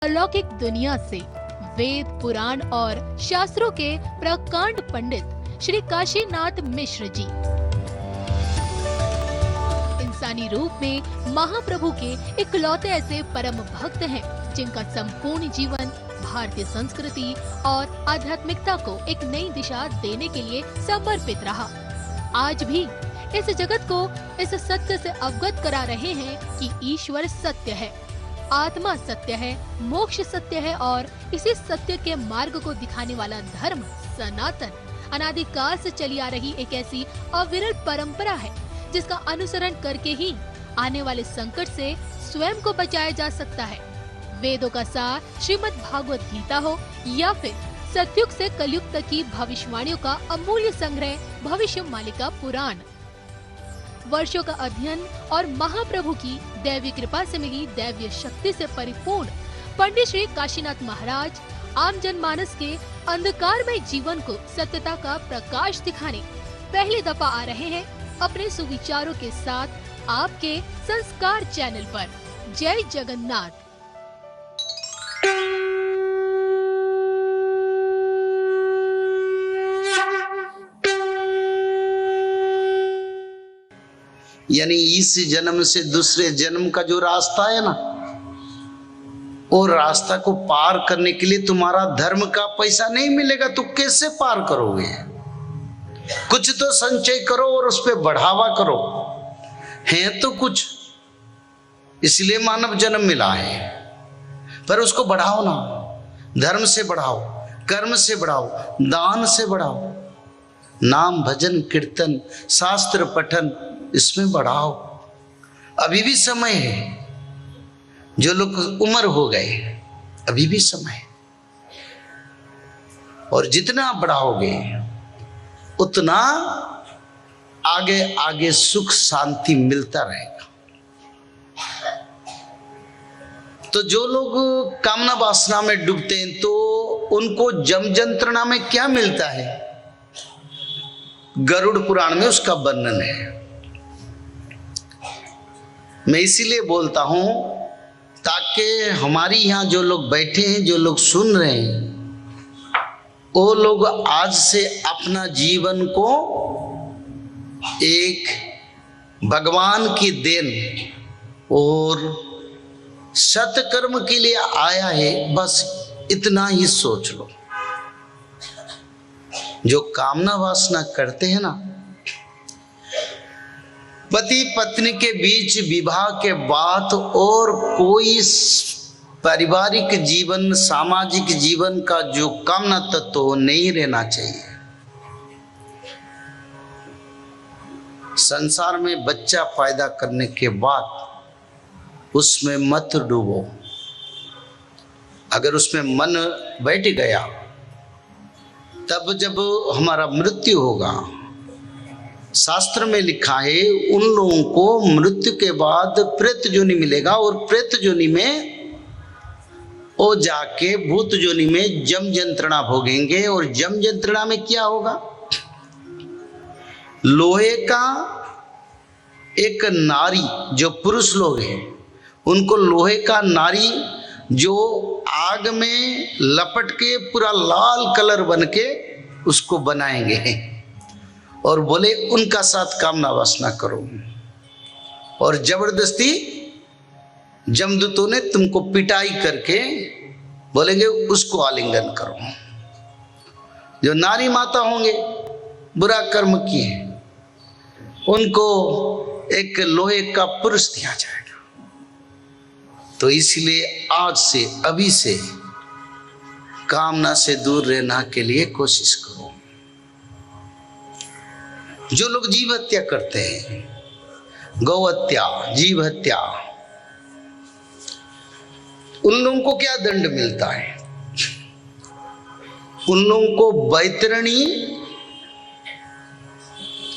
अलौकिक दुनिया से वेद पुराण और शास्त्रों के प्रकांड पंडित श्री काशीनाथ मिश्र जी इंसानी रूप में महाप्रभु के इकलौते ऐसे परम भक्त हैं जिनका संपूर्ण जीवन भारतीय संस्कृति और आध्यात्मिकता को एक नई दिशा देने के लिए समर्पित रहा। आज भी इस जगत को इस सत्य से अवगत करा रहे हैं कि ईश्वर सत्य है, आत्मा सत्य है, मोक्ष सत्य है और इसी सत्य के मार्ग को दिखाने वाला धर्म सनातन अनादिकाल से चली आ रही एक ऐसी अविरल परंपरा है जिसका अनुसरण करके ही आने वाले संकट से स्वयं को बचाया जा सकता है। वेदों का सार श्रीमद् भागवत गीता हो या फिर सतयुग से कलयुग तक की भविष्यवाणियों का अमूल्य संग्रह भविष्य मालिका पुराण, वर्षों का अध्ययन और महाप्रभु की दैवी कृपा से मिली दैवीय शक्ति से परिपूर्ण पंडित श्री काशीनाथ महाराज आम जनमानस के अंधकारमय जीवन को सत्यता का प्रकाश दिखाने पहली दफा आ रहे हैं अपने सुविचारों के साथ आपके संस्कार चैनल पर। जय जगन्नाथ। यानी इस जन्म से दूसरे जन्म का जो रास्ता है ना, वो रास्ता को पार करने के लिए तुम्हारा धर्म का पैसा नहीं मिलेगा, तो कैसे पार करोगे? कुछ तो संचय करो और उस पर बढ़ावा करो, है तो कुछ, इसलिए मानव जन्म मिला है। पर उसको बढ़ाओ ना, धर्म से बढ़ाओ, कर्म से बढ़ाओ, दान से बढ़ाओ, नाम भजन कीर्तन शास्त्र पठन इसमें बढ़ाओ। अभी भी समय है, जो लोग उम्र हो गए अभी भी समय है, और जितना बढ़ाओगे उतना आगे आगे सुख शांति मिलता रहेगा। तो जो लोग कामना वासना में डूबते हैं तो उनको जम जंत्रणा में क्या मिलता है? गरुड़ पुराण में उसका वर्णन है। मैं इसीलिए बोलता हूं ताकि हमारी यहां जो लोग बैठे हैं, जो लोग सुन रहे हैं, वो लोग आज से अपना जीवन को एक भगवान की देन और सत्कर्म के लिए आया है, बस इतना ही सोच लो। जो कामना वासना करते हैं ना, पति पत्नी के बीच विवाह के बाद और कोई पारिवारिक जीवन सामाजिक जीवन का जो कामना तत्व हो नहीं रहना चाहिए। संसार में बच्चा पैदा करने के बाद उसमें मत डूबो। अगर उसमें मन बैठ गया तब जब हमारा मृत्यु होगा, शास्त्र में लिखा है उन लोगों को मृत्यु के बाद प्रेत योनि मिलेगा, और प्रेत योनि में वो जाके भूत योनि में जम यंत्रणा भोगेंगे। और जम यंत्रणा में क्या होगा? लोहे का एक नारी, जो पुरुष लोग हैं उनको लोहे का नारी जो आग में लपट के पूरा लाल कलर बन के उसको बनाएंगे और बोले उनका साथ कामना वासना करो, और जबरदस्ती जमदूतों ने तुमको पिटाई करके बोलेंगे उसको आलिंगन करो। जो नारी माता होंगे बुरा कर्म किए उनको एक लोहे का पुरुष दिया जाएगा। तो इसलिए आज से अभी से कामना से दूर रहना के लिए कोशिश करो। जो लोग जीव हत्या करते हैं, गौ हत्या, जीव हत्या, उन लोगों को क्या दंड मिलता है? उन लोगों को बैतरणी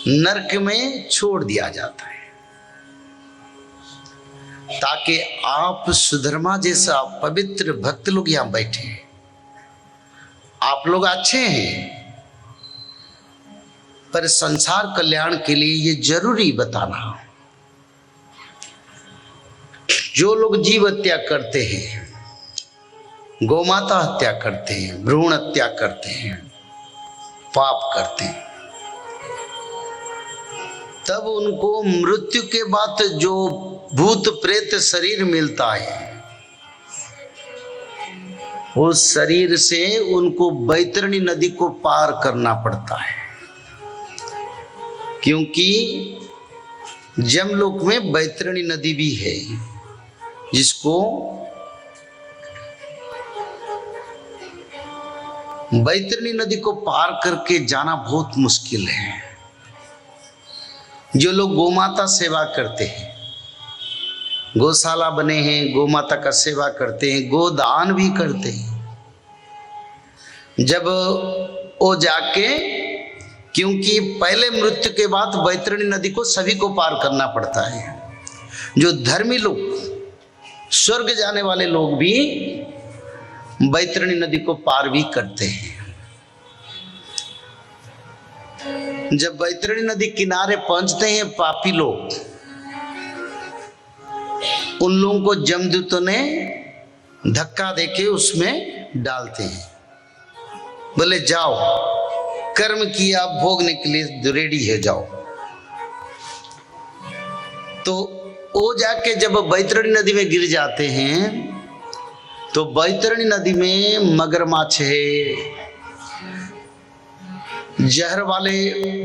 नरक में छोड़ दिया जाता है, ताकि आप सुधर्मा जैसा पवित्र भक्त लोग यहां बैठे हैं। आप लोग अच्छे हैं, पर संसार कल्याण के लिए ये जरूरी बताना, जो लोग जीव हत्या करते हैं गोमाता हत्या करते हैं, भ्रूण हत्या करते हैं, पाप करते हैं, तब उनको मृत्यु के बाद जो भूत प्रेत शरीर मिलता है, उस शरीर से उनको बैतरणी नदी को पार करना पड़ता है, क्योंकि जमलोक में बैतरणी नदी भी है, जिसको बैतरणी नदी को पार करके जाना बहुत मुश्किल है। जो लोग गोमाता सेवा करते हैं, गौशाला बने हैं, गोमाता का सेवा करते हैं, गोदान भी करते हैं, जब वो जाके, क्योंकि पहले मृत्यु के बाद बैतरणी नदी को सभी को पार करना पड़ता है। जो धर्मी लोग, स्वर्ग जाने वाले लोग भी बैतरणी नदी को पार भी करते हैं। जब बैतरणी नदी किनारे पहुंचते हैं पापी लोग, उन लोगों को जमदूतों ने धक्का देके उसमें डालते हैं, बोले जाओ, कर्म किया, भोगने के लिए रेडी है, जाओ। तो वो जाके जब बैतरणी नदी में गिर जाते हैं, तो बैतरणी नदी में मगरमच्छ है, जहर वाले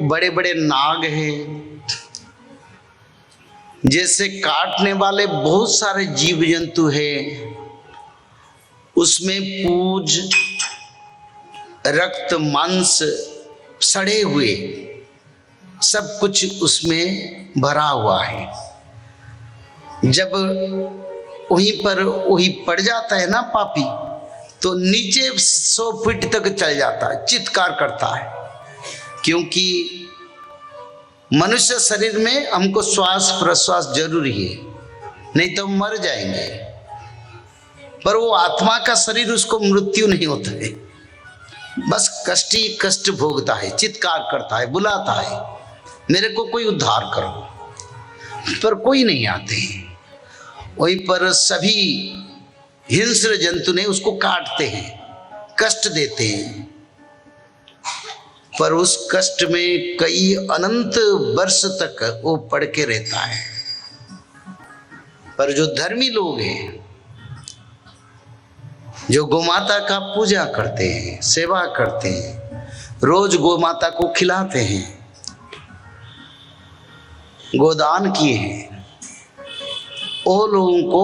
बड़े बड़े नाग हैं, जैसे काटने वाले बहुत सारे जीव जंतु हैं, उसमें पूज, रक्त, मांस, सड़े हुए सब कुछ उसमें भरा हुआ है। जब वही पड़ जाता है ना पापी, तो नीचे 100 फीट तक चल जाता है, चित्कार करता है, क्योंकि मनुष्य शरीर में हमको श्वास प्रश्वास जरूरी है, नहीं तो मर जाएंगे। पर वो आत्मा का शरीर, उसको मृत्यु नहीं होता है, बस कष्ट ही कष्ट भोगता है, चित्कार करता है, बुलाता है, मेरे को कोई उद्धार करो, पर कोई नहीं आते। वहीं पर सभी हिंस्र जंतु ने उसको काटते हैं, कष्ट देते हैं, पर उस कष्ट में कई अनंत वर्ष तक वो पड़ के रहता है। पर जो धर्मी लोग हैं, जो गोमाता का पूजा करते हैं, सेवा करते हैं, रोज गोमाता को खिलाते हैं, गोदान किए हैं, वो लोगों को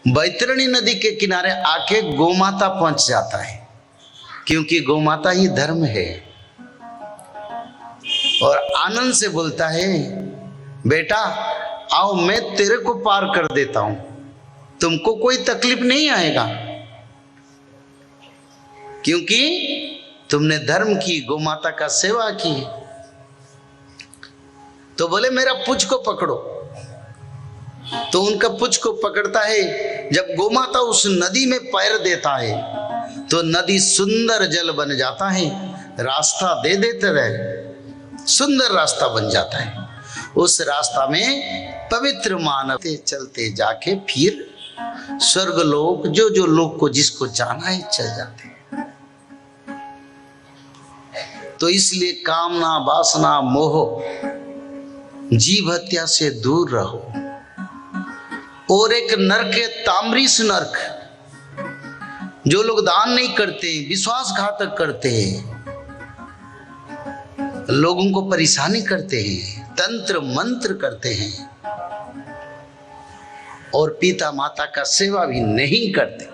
बैतरणी नदी के किनारे आके गोमाता पहुंच जाता है, क्योंकि गोमाता ही धर्म है। और आनंद से बोलता है, बेटा आओ, मैं तेरे को पार कर देता हूं, तुमको कोई तकलीफ नहीं आएगा, क्योंकि तुमने धर्म की, गोमाता का सेवा की। तो बोले मेरा पुछ को पकड़ो, तो उनका पुछ को पकड़ता है। जब गोमाता उस नदी में पैर देता है, तो नदी सुंदर जल बन जाता है, रास्ता दे देते रहे, सुंदर रास्ता बन जाता है। उस रास्ता में पवित्र मानव चलते जाके फिर स्वर्ग लोक, जो जो लोग को जिसको जाना है चल जाते हैं। तो इसलिए कामना, वासना, मोह, जीव हत्या से दूर रहो। और एक नरक है, ताम्रिस नरक, जो लोग दान नहीं करते, विश्वासघातक करते हैं, लोगों को परेशानी करते हैं, तंत्र मंत्र करते हैं, और पिता माता का सेवा भी नहीं करते,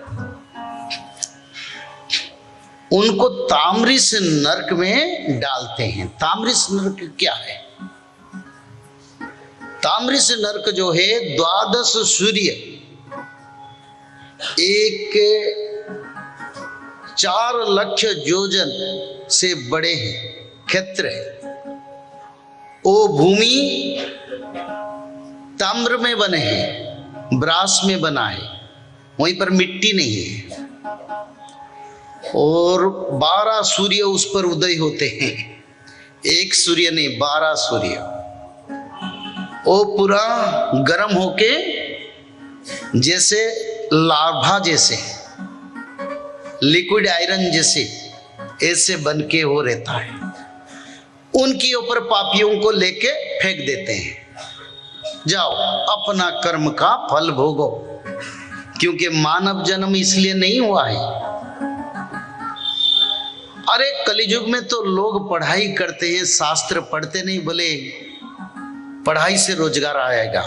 उनको ताम्रिस नरक में डालते हैं। ताम्रिस नरक क्या है? ताम्रिस नरक जो है 12 सूर्य, एक 4 लाख योजन से बड़े हैं, क्षेत्र है। वो भूमि ताम्र में बने हैं, ब्रास में बना है, वहीं पर मिट्टी नहीं है, और 12 सूर्य उस पर उदय होते हैं। एक सूर्य नहीं, 12 सूर्य। वो पूरा गर्म होके जैसे लाभा जैसे लिक्विड आयरन जैसे ऐसे बन के हो रहता है, उनके ऊपर पापियों को लेके फेंक देते हैं, जाओ अपना कर्म का फल भोगो। क्योंकि मानव जन्म इसलिए नहीं हुआ है। अरे कलियुग में तो लोग पढ़ाई करते हैं, शास्त्र पढ़ते नहीं, बोले पढ़ाई से रोजगार आएगा,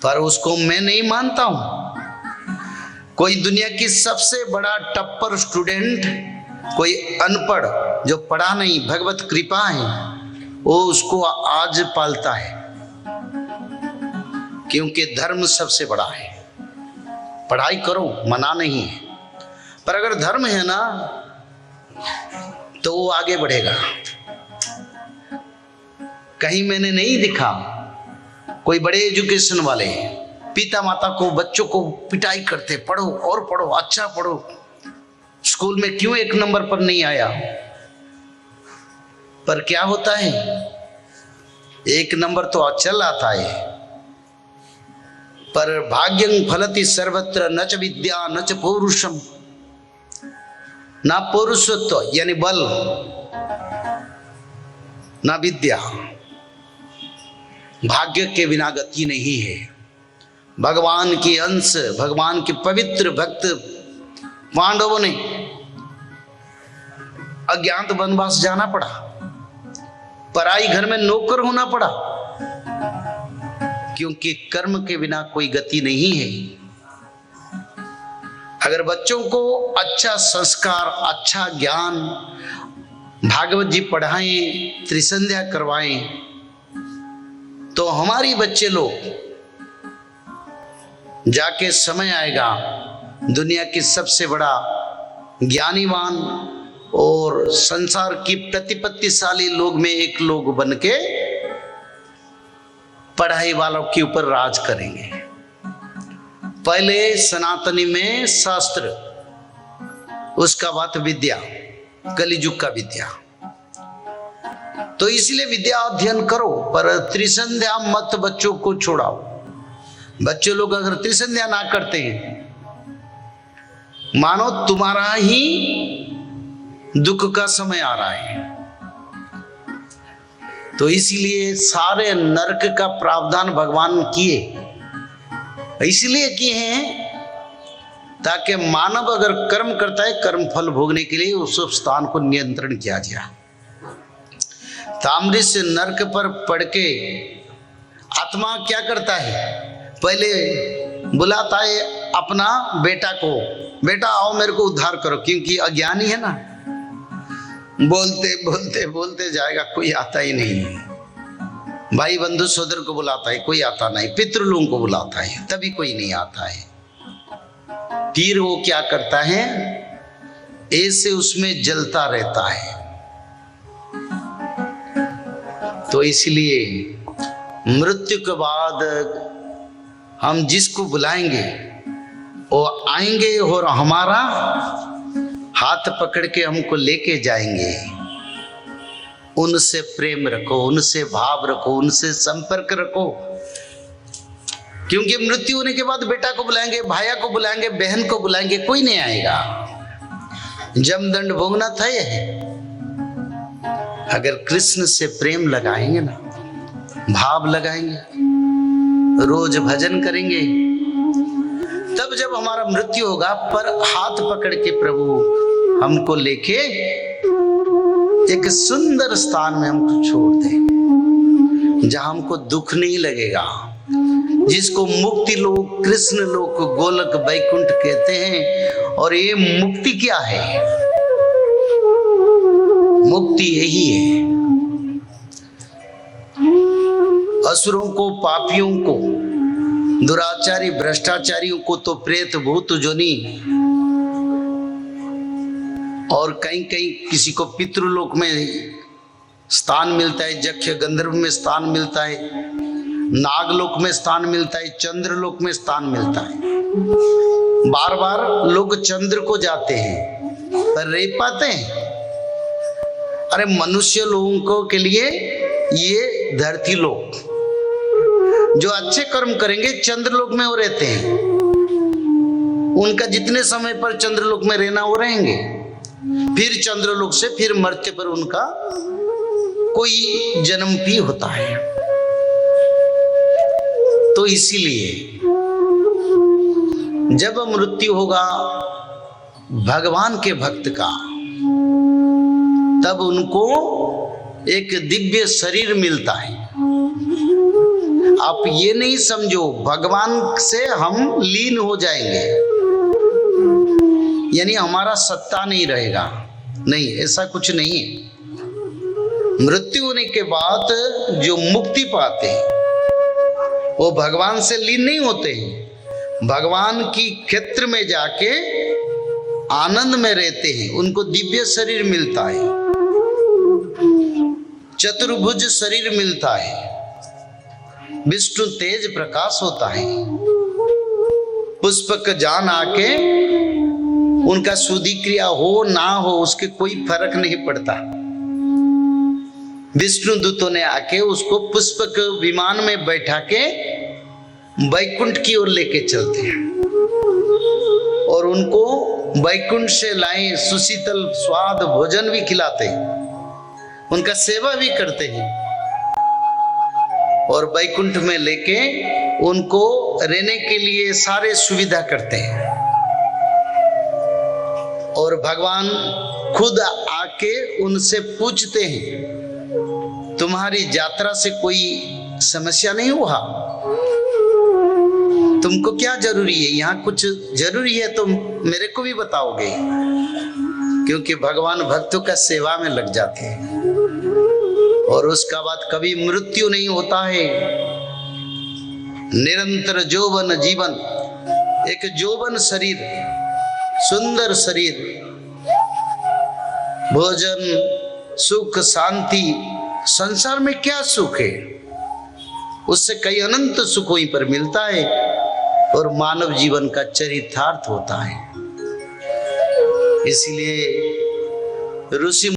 पर उसको मैं नहीं मानता हूं। कोई दुनिया की सबसे बड़ा टप्पर स्टूडेंट, कोई अनपढ़ जो पढ़ा नहीं, भगवत कृपा है, वो उसको आज पालता है, क्योंकि धर्म सबसे बड़ा है। पढ़ाई करो, मना नहीं है, पर अगर धर्म है ना तो वो आगे बढ़ेगा। कहीं मैंने नहीं दिखा कोई बड़े एजुकेशन वाले पिता माता को, बच्चों को पिटाई करते, पढ़ो और पढ़ो, अच्छा पढ़ो, स्कूल में क्यों 1 नंबर पर नहीं आया। पर क्या होता है, 1 नंबर तो चल आता है, पर भाग्यं फलति सर्वत्र न च विद्या न च पौरुषम। ना पौरुषत्व यानी बल, ना विद्या, भाग्य के बिना गति नहीं है। भगवान की अंश, भगवान के पवित्र भक्त पांडवों ने अज्ञात वनवास जाना पड़ा, पराई घर में नौकर होना पड़ा, क्योंकि कर्म के बिना कोई गति नहीं है। अगर बच्चों को अच्छा संस्कार, अच्छा ज्ञान, भागवत जी पढ़ाएं, त्रिसंध्या करवाएं, तो हमारी बच्चे लोग जाके समय आएगा दुनिया की सबसे बड़ा ज्ञानीवान और संसार की प्रतिपत्तिशाली लोग में एक लोग बन के पढ़ाई वालों के ऊपर राज करेंगे। पहले सनातनी में शास्त्र, उसका बाद विद्या, कलियुग का विद्या। तो इसलिए विद्या अध्ययन करो, पर त्रिसंध्या मत बच्चों को छोड़ाओ। बच्चे लोग अगर त्रिसंध्या ना करते हैं, मानो तुम्हारा ही दुख का समय आ रहा है। तो इसलिए सारे नरक का प्रावधान भगवान किए, इसलिए किए हैं ताकि मानव अगर कर्म करता है, कर्म फल भोगने के लिए उस स्थान को नियंत्रण किया जाए। ताम्र से नरक पर पड़ के आत्मा क्या करता है, पहले बुलाता है अपना बेटा को, बेटा आओ मेरे को उद्धार करो, क्योंकि अज्ञानी है ना, बोलते बोलते बोलते जाएगा, कोई आता ही नहीं। भाई बंधु सोदर को बुलाता है, कोई आता नहीं। पितृलोगों को बुलाता है, तभी कोई नहीं आता है। फिर वो क्या करता है, ऐसे उसमें जलता रहता है। तो इसलिए मृत्यु के बाद हम जिसको बुलाएंगे वो आएंगे और हमारा हाथ पकड़ के हमको लेके जाएंगे। उनसे प्रेम रखो, उनसे भाव रखो, उनसे संपर्क रखो, क्योंकि मृत्यु होने के बाद बेटा को बुलाएंगे, भाया को बुलाएंगे, बहन को बुलाएंगे, कोई नहीं आएगा। जमदंड भोगना था ये। अगर कृष्ण से प्रेम लगाएंगे ना, भाव लगाएंगे, रोज भजन करेंगे, तब जब हमारा मृत्यु होगा, पर हाथ पकड़ के प्रभु हमको लेके एक सुंदर स्थान में हमको छोड़ दे, जहां हमको दुख नहीं लगेगा, जिसको मुक्ति लोक, कृष्ण लोक, गोलक, वैकुंठ कहते हैं। और ये मुक्ति क्या है? मुक्ति यही है, असुरों को, पापियों को, दुराचारी भ्रष्टाचारियों को तो प्रेत भूत जोनी, और कहीं कहीं किसी को पितृलोक में स्थान मिलता है, जक्ष गंधर्व में स्थान मिलता है, नागलोक में स्थान मिलता है, चंद्रलोक में स्थान मिलता है। बार बार लोग चंद्र को जाते हैं, पर रह पाते हैं? अरे मनुष्य लोगों को के लिए ये धरती लोक, जो अच्छे कर्म करेंगे चंद्रलोक में वो रहते हैं। उनका जितने समय पर चंद्रलोक में रहना वो रहेंगे, फिर चंद्रलोक से फिर मर्त्य पर उनका कोई जन्म भी होता है। तो इसीलिए जब मृत्यु होगा भगवान के भक्त का, तब उनको एक दिव्य शरीर मिलता है। आप ये नहीं समझो भगवान से हम लीन हो जाएंगे, यानी हमारा सत्ता नहीं रहेगा, नहीं, ऐसा कुछ नहीं है। मृत्यु होने के बाद जो मुक्ति पाते हैं वो भगवान से लीन नहीं होते हैं, भगवान की क्षेत्र में जाके आनंद में रहते हैं, उनको दिव्य शरीर मिलता है, चतुर्भुज शरीर मिलता है, विष्णु तेज प्रकाश होता है, पुष्पक जान आके उनका शुद्धि क्रिया हो ना हो उसके कोई फर्क नहीं पड़ता। विष्णु दूतों ने आके उसको पुष्पक विमान में बैठा के वैकुंठ की ओर लेके चलते हैं और उनको वैकुंठ से लाए सुशीतल स्वाद भोजन भी खिलाते हैं, उनका सेवा भी करते हैं और वैकुंठ में लेके उनको रहने के लिए सारे सुविधा करते हैं। और भगवान खुद आके उनसे पूछते हैं, तुम्हारी यात्रा से कोई समस्या नहीं हुआ? तुमको क्या जरूरी है? यहाँ कुछ जरूरी है तो मेरे को भी बताओगे, क्योंकि भगवान भक्तों का सेवा में लग जाते हैं और उसका बाद कभी मृत्यु नहीं होता है। निरंतर यौवन जीवन, एक यौवन शरीर, सुंदर शरीर, भोजन, सुख, शांति, संसार में क्या सुख है? उससे कई अनंत सुख वहीं पर मिलता है और मानव जीवन का चरितार्थ होता है। इसलिए ऋषि